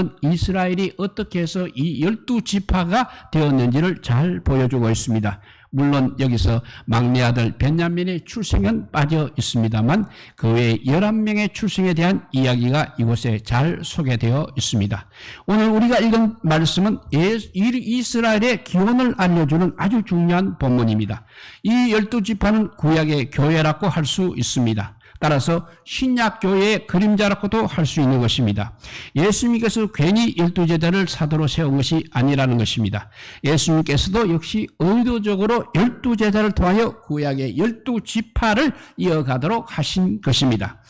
본문은 이스라엘이 어떻게 해서 이 12지파가 되었는지를 잘 보여주고 있습니다. 물론 여기서 막내 아들 벤야민의 출생은 빠져 있습니다만 그 외에 11명의 출생에 대한 이야기가 이곳에 잘 소개되어 있습니다. 오늘 우리가 읽은 말씀은 이스라엘의 기원을 알려주는 아주 중요한 본문입니다. 이 12지파는 구약의 교회라고 할 수 있습니다. 따라서 신약교회의 그림자라고도 할 수 있는 것입니다. 예수님께서 괜히 12제자를 사도로 세운 것이 아니라는 것입니다. 예수님께서도 역시 의도적으로 12제자를 통하여 구약의 12지파를 이어가도록 하신 것입니다.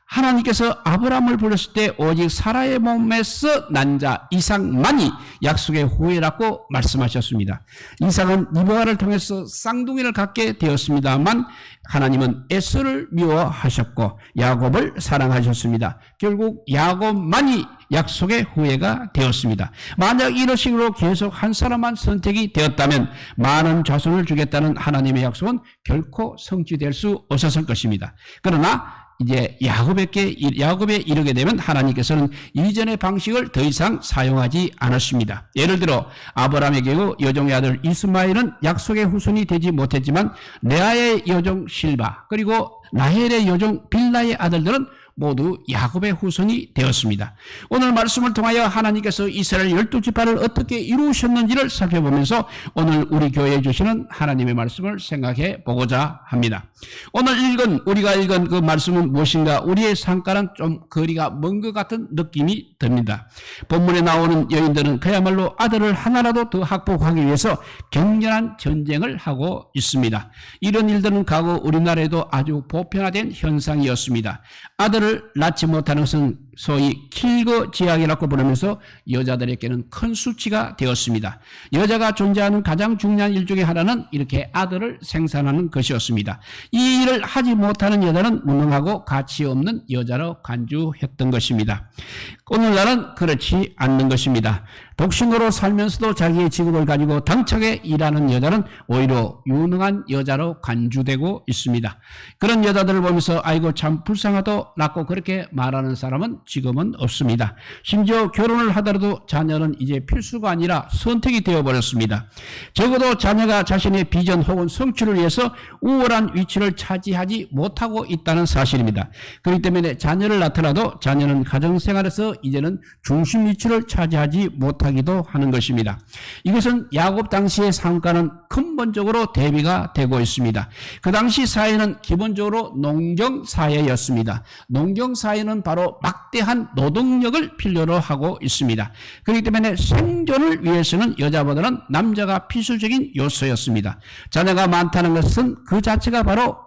하나님께서 아브라함을 불렀을 때 오직 사라의 몸에서 난 자 이삭만이 약속의 후예라고 말씀하셨습니다. 이삭은 리브가를 통해서 쌍둥이를 갖게 되었습니다만 하나님은 에서를 미워하셨고 야곱을 사랑하셨습니다. 결국 야곱만이 약속의 후예가 되었습니다. 만약 이런 식으로 계속 한 사람만 선택이 되었다면 많은 자손을 주겠다는 하나님의 약속은 결코 성취될 수 없었을 것입니다. 그러나 이제 야곱에 이르게 되면 하나님께서는 이전의 방식을 더 이상 사용하지 않았습니다. 예를 들어 아브라함의 경우 여종의 아들 이스마엘은 약속의 후손이 되지 못했지만 레아의 여종 실바 그리고 라헬의 여종 빌라의 아들들은 모두 야곱의 후손이 되었습니다. 오늘 말씀을 통하여 하나님께서 이스라엘 12지파를 어떻게 이루셨는지를 살펴보면서 오늘 우리 교회에 주시는 하나님의 말씀을 생각해 보고자 합니다. 오늘 우리가 읽은 그 말씀은 무엇인가? 우리의 상과는 좀 거리가 먼 것 같은 느낌이 듭니다. 본문에 나오는 여인들은 그야말로 아들을 하나라도 더 확보하기 위해서 격렬한 전쟁을 하고 있습니다. 이런 일들은 과거 우리나라에도 아주 보편화된 현상이었습니다. 아들을 낳지 못하는 것은 소위 킬거지약이라고 부르면서 여자들에게는 큰 수치가 되었습니다. 여자가 존재하는 가장 중요한 일 중에 하나는 이렇게 아들을 생산하는 것이었습니다. 이 일을 하지 못하는 여자는 무능하고 가치 없는 여자로 간주했던 것입니다. 오늘날은 그렇지 않는 것입니다. 독신으로 살면서도 자기의 직업을 가지고 당차게 일하는 여자는 오히려 유능한 여자로 간주되고 있습니다. 그런 여자들을 보면서 아이고 참 불쌍하다라고 그렇게 말하는 사람은 지금은 없습니다. 심지어 결혼을 하더라도 자녀는 이제 필수가 아니라 선택이 되어버렸습니다. 적어도 자녀가 자신의 비전 혹은 성취를 위해서 우월한 위치를 차지하지 못하고 있다는 사실입니다. 그렇기 때문에 자녀를 낳더라도 자녀는 가정생활에서 이제는 중심 위치를 차지하지 못하기도 하는 것입니다. 이것은 야곱 당시의 상과는 근본적으로 대비가 되고 있습니다. 그 당시 사회는 기본적으로 농경사회였습니다. 농경사회는 바로 막대한 노동력을 필요로 하고 있습니다. 그렇기 때문에 생존을 위해서는 여자보다는 남자가 필수적인 요소였습니다. 자녀가 많다는 것은 그 자체가 바로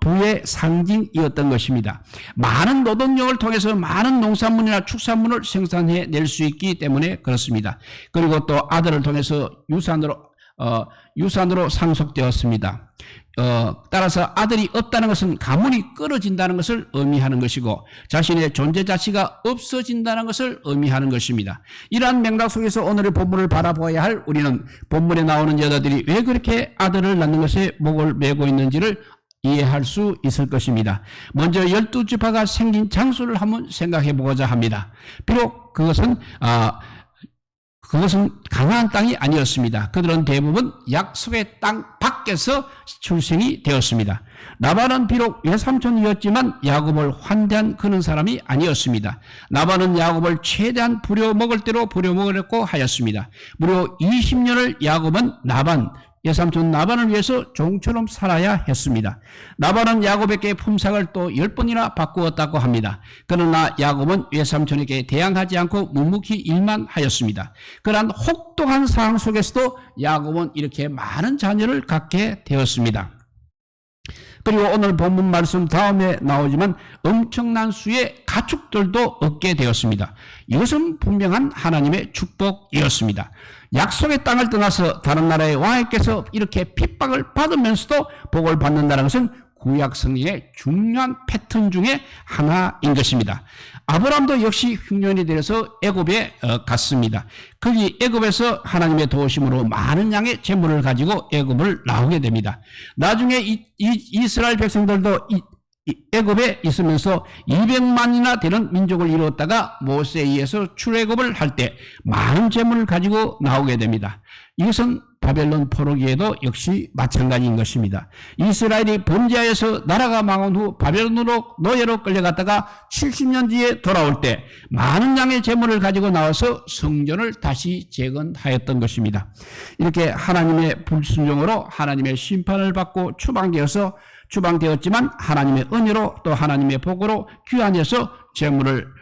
부의 상징이었던 것입니다. 많은 노동력을 통해서 많은 농산물이나 축산물을 생산해낼 수 있기 때문에 그렇습니다. 그리고 또 아들을 통해서 유산으로 상속되었습니다. 따라서 아들이 없다는 것은 가문이 끊어진다는 것을 의미하는 것이고 자신의 존재 자체가 없어진다는 것을 의미하는 것입니다. 이러한 맥락 속에서 오늘의 본문을 바라보아야 할 우리는 본문에 나오는 여자들이 왜 그렇게 아들을 낳는 것에 목을 메고 있는지를 이해할 수 있을 것입니다. 먼저 12지파가 생긴 장소를 한번 생각해 보고자 합니다. 비록 그것은 가나안 땅이 아니었습니다. 그들은 대부분 약속의 땅 밖에서 출생이 되었습니다. 라반은 비록 외삼촌이었지만 야곱을 환대한 그런 사람이 아니었습니다. 라반은 야곱을 최대한 부려먹을 대로 부려먹으려고 하였습니다. 무려 20년을 야곱은 외삼촌 라반을 위해서 종처럼 살아야 했습니다. 라반은 야곱에게 품삯을 또 10번이나 바꾸었다고 합니다. 그러나 야곱은 외삼촌에게 대항하지 않고 묵묵히 일만 하였습니다. 그러한 혹독한 상황 속에서도 야곱은 이렇게 많은 자녀를 갖게 되었습니다. 그리고 오늘 본문 말씀 다음에 나오지만 엄청난 수의 가축들도 얻게 되었습니다. 이것은 분명한 하나님의 축복이었습니다. 약속의 땅을 떠나서 다른 나라의 왕에게서 이렇게 핍박을 받으면서도 복을 받는다는 것은 구약 성경의 중요한 패턴 중에 하나인 것입니다. 아브라함도 역시 흉년이 되어서 애굽에 갔습니다. 거기 애굽에서 하나님의 도우심으로 많은 양의 재물을 가지고 애굽을 나오게 됩니다. 나중에 이스라엘 백성들도 애굽에 있으면서 200만이나 되는 민족을 이루었다가 모세에 의해서 출애굽을 할 때 많은 재물을 가지고 나오게 됩니다. 이것은 바벨론 포로기에도 역시 마찬가지인 것입니다. 이스라엘이 범죄하여서 나라가 망한 후 바벨론으로 노예로 끌려갔다가 70년 뒤에 돌아올 때 많은 양의 재물을 가지고 나와서 성전을 다시 재건하였던 것입니다. 이렇게 하나님의 불순종으로 하나님의 심판을 받고 추방되었지만 하나님의 은혜로 또 하나님의 복으로 귀환해서 재물을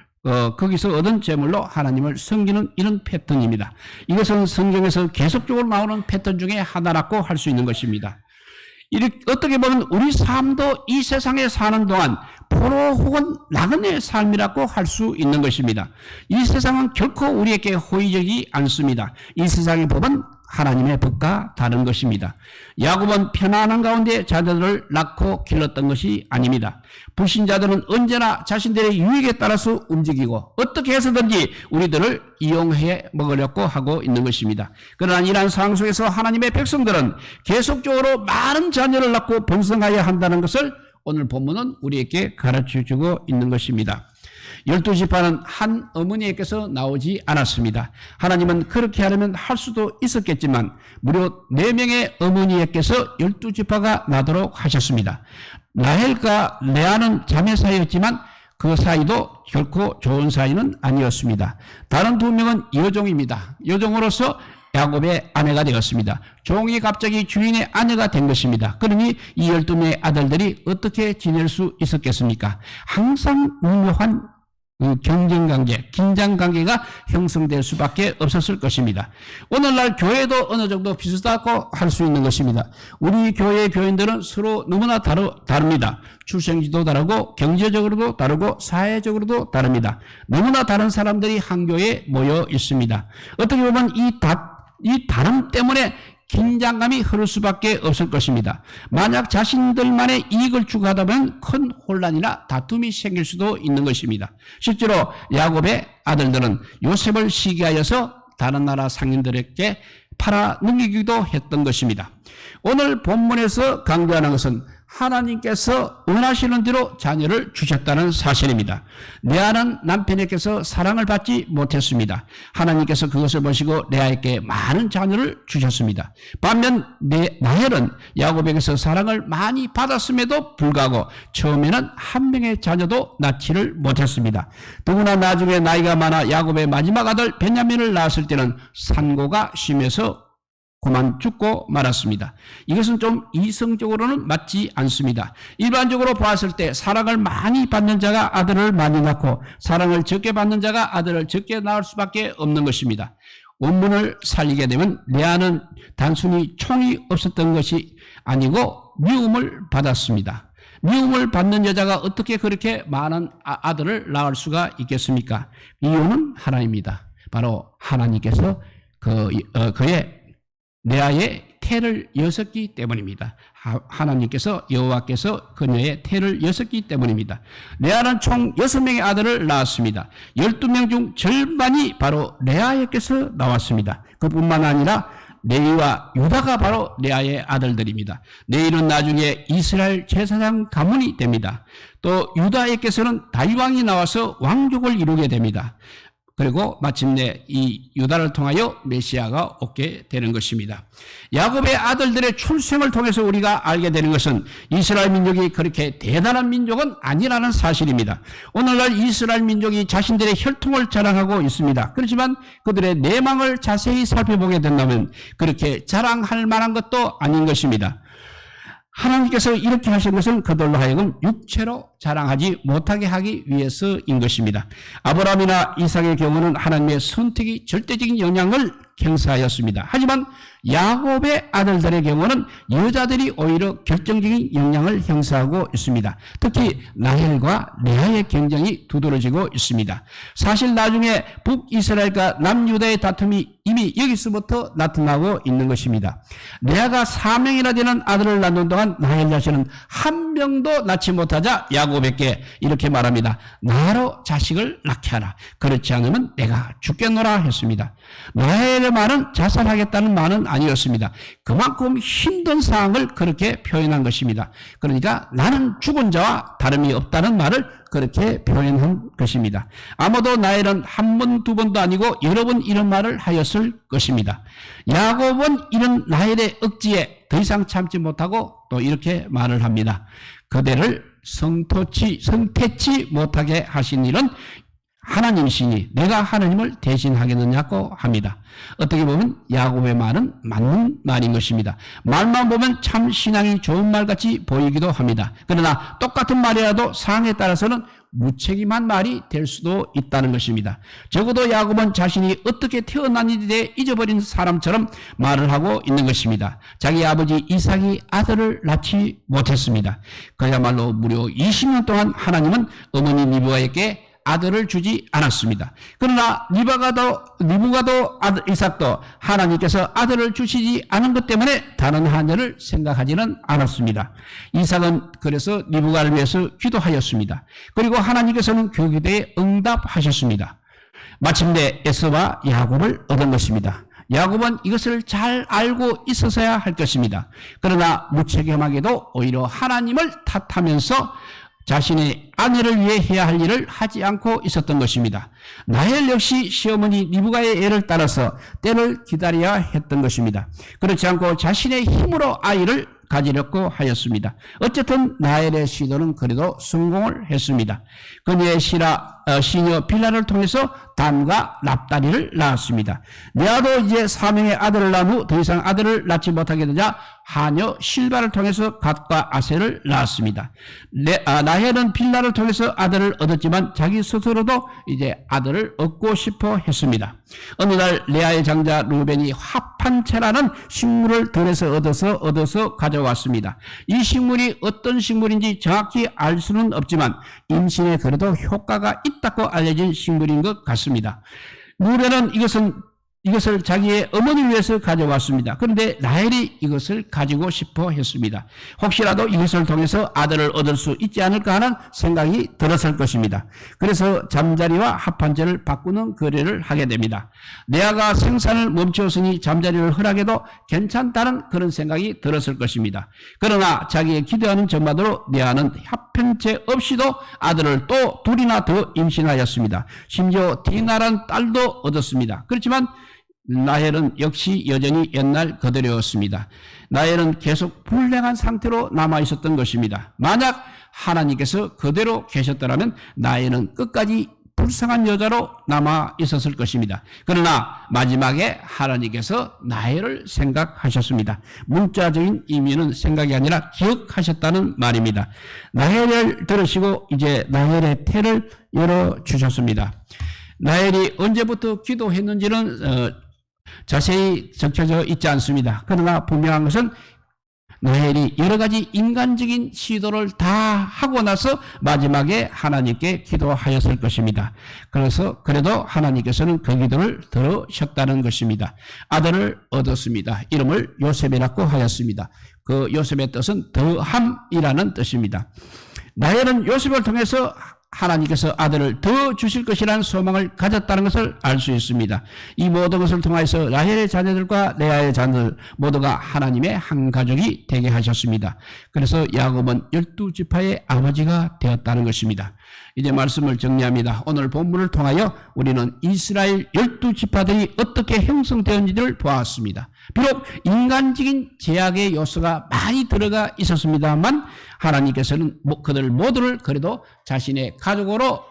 거기서 얻은 재물로 하나님을 섬기는 이런 패턴입니다. 이것은 성경에서 계속적으로 나오는 패턴 중에 하나라고 할 수 있는 것입니다. 이렇게 어떻게 보면 우리 삶도 이 세상에 사는 동안 포로 혹은 나그네의 삶이라고 할 수 있는 것입니다. 이 세상은 결코 우리에게 호의적이지 않습니다. 이 세상의 법은 하나님의 법과 다른 것입니다. 야곱은 편안한 가운데 자녀들을 낳고 길렀던 것이 아닙니다. 불신자들은 언제나 자신들의 유익에 따라서 움직이고 어떻게 해서든지 우리들을 이용해 먹으려고 하고 있는 것입니다. 그러나 이러한 상황 속에서 하나님의 백성들은 계속적으로 많은 자녀를 낳고 번성하여야 한다는 것을 오늘 본문은 우리에게 가르쳐주고 있는 것입니다. 12지파는 한 어머니에게서 나오지 않았습니다. 하나님은 그렇게 하려면 할 수도 있었겠지만 무려 4명의 어머니에게서 12지파가 나도록 하셨습니다. 라헬과 레아는 자매 사이였지만 그 사이도 결코 좋은 사이는 아니었습니다. 다른 2명은 여종입니다. 여종으로서 야곱의 아내가 되었습니다. 종이 갑자기 주인의 아내가 된 것입니다. 그러니 이 12명의 아들들이 어떻게 지낼 수 있었겠습니까? 항상 미묘한 경쟁관계, 긴장관계가 형성될 수밖에 없었을 것입니다. 오늘날 교회도 어느 정도 비슷하고 할 수 있는 것입니다. 우리 교회의 교인들은 서로 너무나 다릅니다. 출생지도 다르고 경제적으로도 다르고 사회적으로도 다릅니다. 너무나 다른 사람들이 한 교회에 모여 있습니다. 어떻게 보면 이 다름 때문에 긴장감이 흐를 수밖에 없을 것입니다. 만약 자신들만의 이익을 추구하다 보면 큰 혼란이나 다툼이 생길 수도 있는 것입니다. 실제로 야곱의 아들들은 요셉을 시기하여서 다른 나라 상인들에게 팔아 넘기기도 했던 것입니다. 오늘 본문에서 강조하는 것은 하나님께서 원하시는 대로 자녀를 주셨다는 사실입니다. 레아는 남편에게서 사랑을 받지 못했습니다. 하나님께서 그것을 보시고 레아에게 많은 자녀를 주셨습니다. 반면 라헬은 야곱에게서 사랑을 많이 받았음에도 불구하고 처음에는 한 명의 자녀도 낳지를 못했습니다. 더구나 나중에 나이가 많아 야곱의 마지막 아들 베냐민을 낳았을 때는 산고가 심해서 그만 죽고 말았습니다. 이것은 좀 이성적으로는 맞지 않습니다. 일반적으로 보았을 때 사랑을 많이 받는 자가 아들을 많이 낳고 사랑을 적게 받는 자가 아들을 적게 낳을 수밖에 없는 것입니다. 원문을 살리게 되면 레아는 단순히 총이 없었던 것이 아니고 미움을 받았습니다. 미움을 받는 여자가 어떻게 그렇게 많은 아들을 낳을 수가 있겠습니까? 이유는 하나입니다. 바로 하나님께서 그의 레아의 태를 여었기 때문입니다. 하나님께서 여호와께서 그녀의 태를 여었기 때문입니다. 레아는 총 6명의 아들을 낳았습니다. 12명 중 절반이 바로 레아에게서 나왔습니다. 그뿐만 아니라 레위와 유다가 바로 레아의 아들들입니다. 레위는 나중에 이스라엘 제사장 가문이 됩니다. 또 유다에게서는 다윗왕이 나와서 왕족을 이루게 됩니다. 그리고 마침내 이 유다를 통하여 메시아가 오게 되는 것입니다. 야곱의 아들들의 출생을 통해서 우리가 알게 되는 것은 이스라엘 민족이 그렇게 대단한 민족은 아니라는 사실입니다. 오늘날 이스라엘 민족이 자신들의 혈통을 자랑하고 있습니다. 그렇지만 그들의 내망을 자세히 살펴보게 된다면 그렇게 자랑할 만한 것도 아닌 것입니다. 하나님께서 이렇게 하신 것은 그들로 하여금 육체로 자랑하지 못하게 하기 위해서인 것입니다. 아브라함이나 이삭의 경우는 하나님의 선택이 절대적인 영향을 행사하였습니다. 하지만 야곱의 아들들의 경우는 여자들이 오히려 결정적인 영향을 행사하고 있습니다. 특히 라헬과 레아의 경쟁이 두드러지고 있습니다. 사실 나중에 북이스라엘과 남유다의 다툼이 이미 여기서부터 나타나고 있는 것입니다. 레아가 4명이나 되는 아들을 낳는 동안 라헬 자신은 한 명도 낳지 못하자 야곱에게 이렇게 말합니다. 나로 자식을 낳게 하라. 그렇지 않으면 내가 죽겠노라 했습니다. 라헬의 말은 자살하겠다는 말은 아니었습니다. 그만큼 힘든 상황을 그렇게 표현한 것입니다. 그러니까 나는 죽은 자와 다름이 없다는 말을 그렇게 표현한 것입니다. 아마도 라헬은 한 번, 두 번도 아니고 여러 번 이런 말을 하였을 것입니다. 야곱은 이런 라헬의 억지에 더 이상 참지 못하고 또 이렇게 말을 합니다. 그대를 성태치 못하게 하신 일은 하나님이시니 내가 하나님을 대신하겠느냐고 합니다. 어떻게 보면 야곱의 말은 맞는 말인 것입니다. 말만 보면 참 신앙이 좋은 말같이 보이기도 합니다. 그러나 똑같은 말이라도 상황에 따라서는 무책임한 말이 될 수도 있다는 것입니다. 적어도 야곱은 자신이 어떻게 태어났는지에 대해 잊어버린 사람처럼 말을 하고 있는 것입니다. 자기 아버지 이삭이 아들을 낳지 못했습니다. 그야말로 무려 20년 동안 하나님은 어머니 리브가에게 아들을 주지 않았습니다. 그러나 리브가도 이삭도 하나님께서 아들을 주시지 않은 것 때문에 다른 하늘을 생각하지는 않았습니다. 이삭은 그래서 리브가를 위해서 기도하였습니다. 그리고 하나님께서는 그 기도에 응답하셨습니다. 마침내 에서와 야곱을 얻은 것입니다. 야곱은 이것을 잘 알고 있었어야 할 것입니다. 그러나 무책임하게도 오히려 하나님을 탓하면서 자신의 아내를 위해 해야 할 일을 하지 않고 있었던 것입니다. 라헬 역시 시어머니 리브가의 애를 따라서 때를 기다려야 했던 것입니다. 그렇지 않고 자신의 힘으로 아이를 가지려고 하였습니다. 어쨌든 라헬의 시도는 그래도 성공을 했습니다. 그녀의 시녀 빌라를 통해서 단과 납다리를 낳았습니다. 레아도 이제 4명의 아들을 낳은 후 더 이상 아들을 낳지 못하게 되자 하녀 실바를 통해서 갓과 아셀을 낳았습니다. 라헬은 빌라를 통해서 아들을 얻었지만 자기 스스로도 이제 아들을 얻고 싶어 했습니다. 어느 날 레아의 장자 루벤이 화판채라는 식물을 들에서 얻어서 가져왔습니다. 이 식물이 어떤 식물인지 정확히 알 수는 없지만 임신에 그래도 효과가 있다고 알려진 식물인 것 같습니다. 루벤은 이것을 자기의 어머니를 위해서 가져왔습니다. 그런데 라헬이 이것을 가지고 싶어 했습니다. 혹시라도 이것을 통해서 아들을 얻을 수 있지 않을까 하는 생각이 들었을 것입니다. 그래서 잠자리와 합판제를 바꾸는 거래를 하게 됩니다. 레아가 생산을 멈추었으니 잠자리를 허락해도 괜찮다는 그런 생각이 들었을 것입니다. 그러나 자기의 기대하는 전마대로 레아는 합판제 없이도 아들을 또 둘이나 더 임신하였습니다. 심지어 디나라는 딸도 얻었습니다. 그렇지만 라헬은 역시 여전히 옛날 그대로였습니다. 라헬은 계속 불행한 상태로 남아있었던 것입니다. 만약 하나님께서 그대로 계셨더라면 라헬은 끝까지 불쌍한 여자로 남아있었을 것입니다. 그러나 마지막에 하나님께서 라헬을 생각하셨습니다. 문자적인 의미는 생각이 아니라 기억하셨다는 말입니다. 라헬을 들으시고 이제 라헬의 태를 열어주셨습니다. 라헬이 언제부터 기도했는지는 자세히 적혀져 있지 않습니다. 그러나 분명한 것은 라헬이 여러 가지 인간적인 시도를 다 하고 나서 마지막에 하나님께 기도하였을 것입니다. 그래서 그래도 하나님께서는 그 기도를 들으셨다는 것입니다. 아들을 얻었습니다. 이름을 요셉이라고 하였습니다. 그 요셉의 뜻은 더함이라는 뜻입니다. 라헬은 요셉을 통해서 하나님께서 아들을 더 주실 것이라는 소망을 가졌다는 것을 알 수 있습니다. 이 모든 것을 통해서 라헬의 자녀들과 레아의 자녀들 모두가 하나님의 한 가족이 되게 하셨습니다. 그래서 야곱은 12지파의 아버지가 되었다는 것입니다. 이제 말씀을 정리합니다. 오늘 본문을 통하여 우리는 이스라엘 12지파들이 어떻게 형성되었는지를 보았습니다. 비록 인간적인 제약의 요소가 많이 들어가 있었습니다만 하나님께서는 그들 모두를 그래도 자신의 가족으로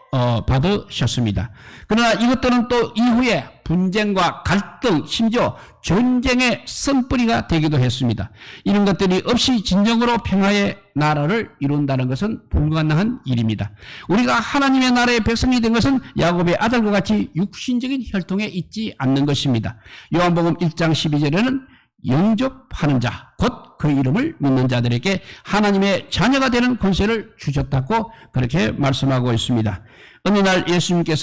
받으셨습니다. 그러나 이것들은 또 이후에 분쟁과 갈등, 심지어 전쟁의 선뿌리가 되기도 했습니다. 이런 것들이 없이 진정으로 평화의 나라를 이룬다는 것은 불가능한 일입니다. 우리가 하나님의 나라의 백성이 된 것은 야곱의 아들과 같이 육신적인 혈통에 있지 않는 것입니다. 요한복음 1장 12절에는 영접하는 자, 곧 그 이름을 믿는 자들에게 하나님의 자녀가 되는 권세를 주셨다고 그렇게 말씀하고 있습니다. 어느 날 예수님께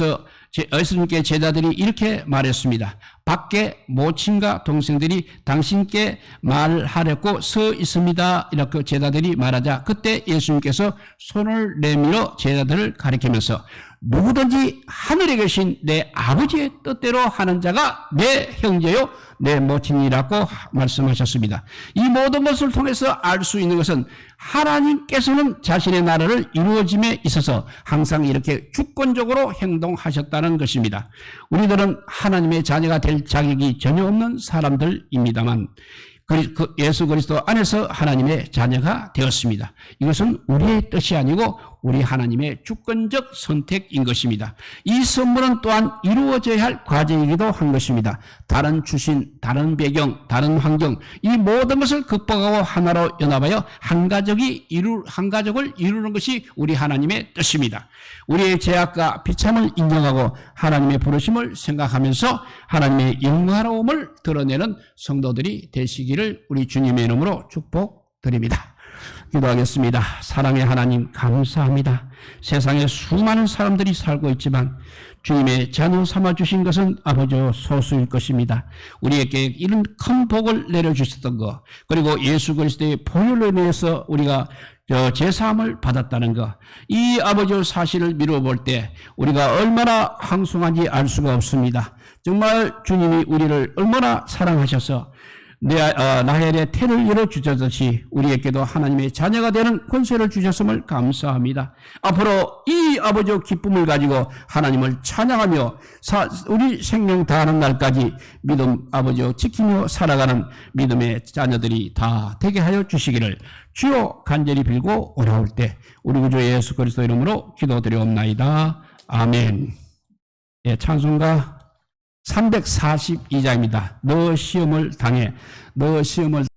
제자들이 이렇게 말했습니다. 밖에 모친과 동생들이 당신께 말하려고 서 있습니다. 이렇게 제자들이 말하자 그때 예수님께서 손을 내밀어 제자들을 가리키면서 누구든지 하늘에 계신 내 아버지의 뜻대로 하는 자가 내 형제요 내 모친이라고 말씀하셨습니다. 이 모든 것을 통해서 알 수 있는 것은 하나님께서는 자신의 나라를 이루어짐에 있어서 항상 이렇게 주권적으로 행동하셨다는 것입니다. 우리들은 하나님의 자녀가 될 자격이 전혀 없는 사람들입니다만 예수 그리스도 안에서 하나님의 자녀가 되었습니다. 이것은 우리의 뜻이 아니고 우리 하나님의 주권적 선택인 것입니다. 이 선물은 또한 이루어져야 할 과정이기도 한 것입니다. 다른 출신, 다른 배경, 다른 환경 이 모든 것을 극복하고 하나로 연합하여 한 가족을 이루는 것이 우리 하나님의 뜻입니다. 우리의 죄악과 비참을 인정하고 하나님의 부르심을 생각하면서 하나님의 영화로움을 드러내는 성도들이 되시기를 우리 주님의 이름으로 축복드립니다. 기도하겠습니다. 사랑의 하나님 감사합니다. 세상에 수많은 사람들이 살고 있지만 주님의 자녀 삼아주신 것은 아버지 소수일 것입니다. 우리에게 이런 큰 복을 내려주셨던 것 그리고 예수 그리스도의 보혈로 인해서 우리가 제사함을 받았다는 것, 이 아버지의 사실을 미뤄볼 때 우리가 얼마나 황송한지 알 수가 없습니다. 정말 주님이 우리를 얼마나 사랑하셔서 나헬의 태를 열어주셨듯이 우리에게도 하나님의 자녀가 되는 권세를 주셨음을 감사합니다. 앞으로 이 아버지의 기쁨을 가지고 하나님을 찬양하며 우리 생명 다하는 날까지 믿음 아버지を지키며 살아가는 믿음의 자녀들이 다 되게 하여 주시기를 주여 간절히 빌고 오라올 때 우리 구주 예수 그리스도 이름으로 기도드리옵나이다. 아멘. 예, 찬송가 342장입니다. 너 시험을 당해.